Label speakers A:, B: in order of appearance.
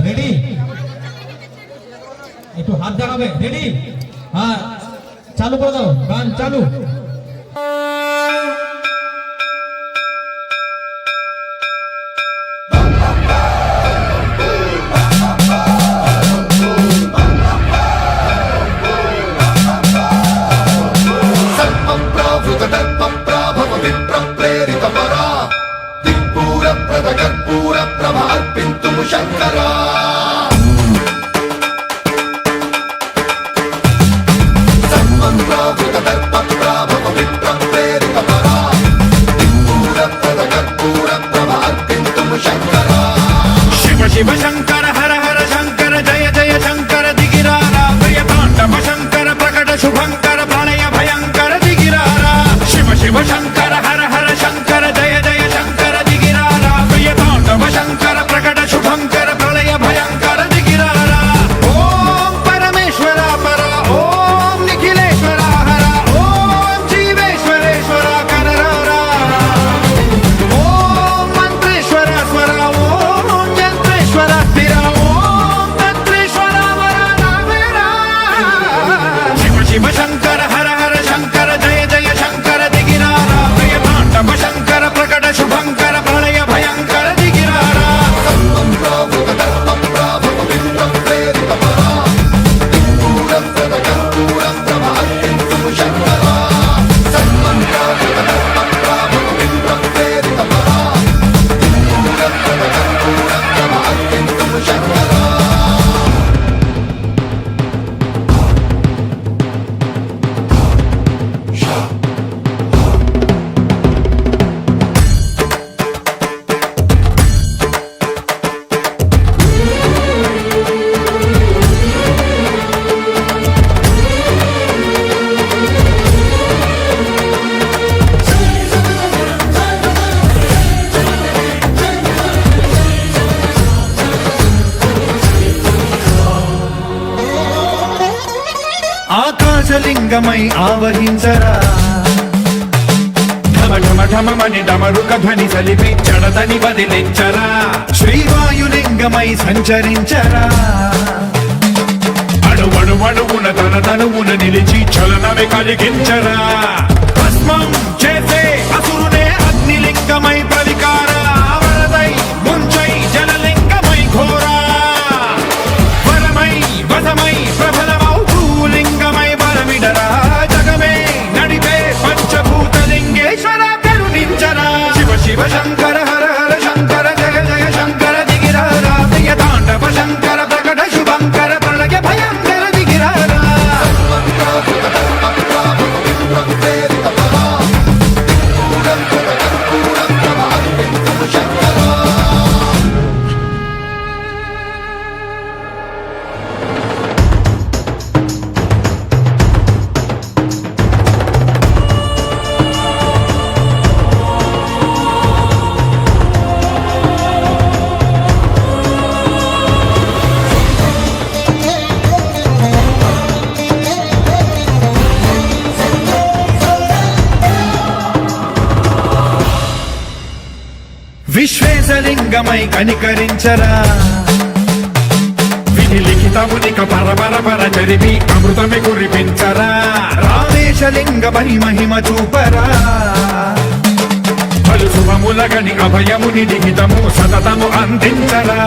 A: Ready, একটু হাত দেখাবে। রেডি, হ্যাঁ চালু করে দাও, গান চালু।
B: శంకరా శివ శివ శంకర హర హర శంకర జయ జయ శంకర దిగిరారా ప్రియ తాండవ శంకర ప్రకట శుభంకర ప్రళయ భయంకర దిగిరారా శివ శివ శంకర హర హర శంకర జయ జయ శంకర దిగిరారా ప్రియ తాండవ శంకర ప్రకట శుభంకర ప్రళయ భయంకర దిగిరారా ఓం పరమేశ్వర పర ఓం నిఖిలేశ్వర హర ఓం జీవేశ్వరేశ్వర కరరారా ఓం మంత్రేశ్వర స్వర ఓం యంత్రేశ్వర స్థిర ఓం తంత్రేశ్వర వర రామేరా శివ శివ శంకర హర హర శంకర జయ జయ శంకర దిగిరారా ప్రియ తాండవ శంకర ప్రకట శుభంకర ప్రళయ భయంకర దిగిరారా ఆకాశలింగమై ఆవహించరా ఢమ ఢమ ఢమమని డమరుక ధ్వని సలిపి జడదని వదిలించరా శ్రీవాయులింగమై సంచరించరా అణువణువున తన తనువున నిలిచి చలనమే కలిగించరా భస్మం చేసే అసురునే అగ్నిలింగమై ప్రవికారా వరదై ముంచై జలలింగమై ఘోరా వరమై వసమై ప్రబలమౌ భూలింగమై బలమిడరా జగమే నడిపే పంచభూతలింగేశ్వర కరుణించరా శివ శివ శంకర హర హర శంకర జయ జయ శంకర దిగిరారా ప్రియ తాండవ శంకర ప్రకట శుభంకర ప్రళయ భయంకర దిగిరారా విశ్వేశలింగమై కనికరించరా విధి లిఖితమునిక పరపర పర జరిపి అమృతమి కురిపించరా రామేశలింగమై మహిమ చూపరా పలు శుభములగని అభయముని లిఖితము సతతము అందించరా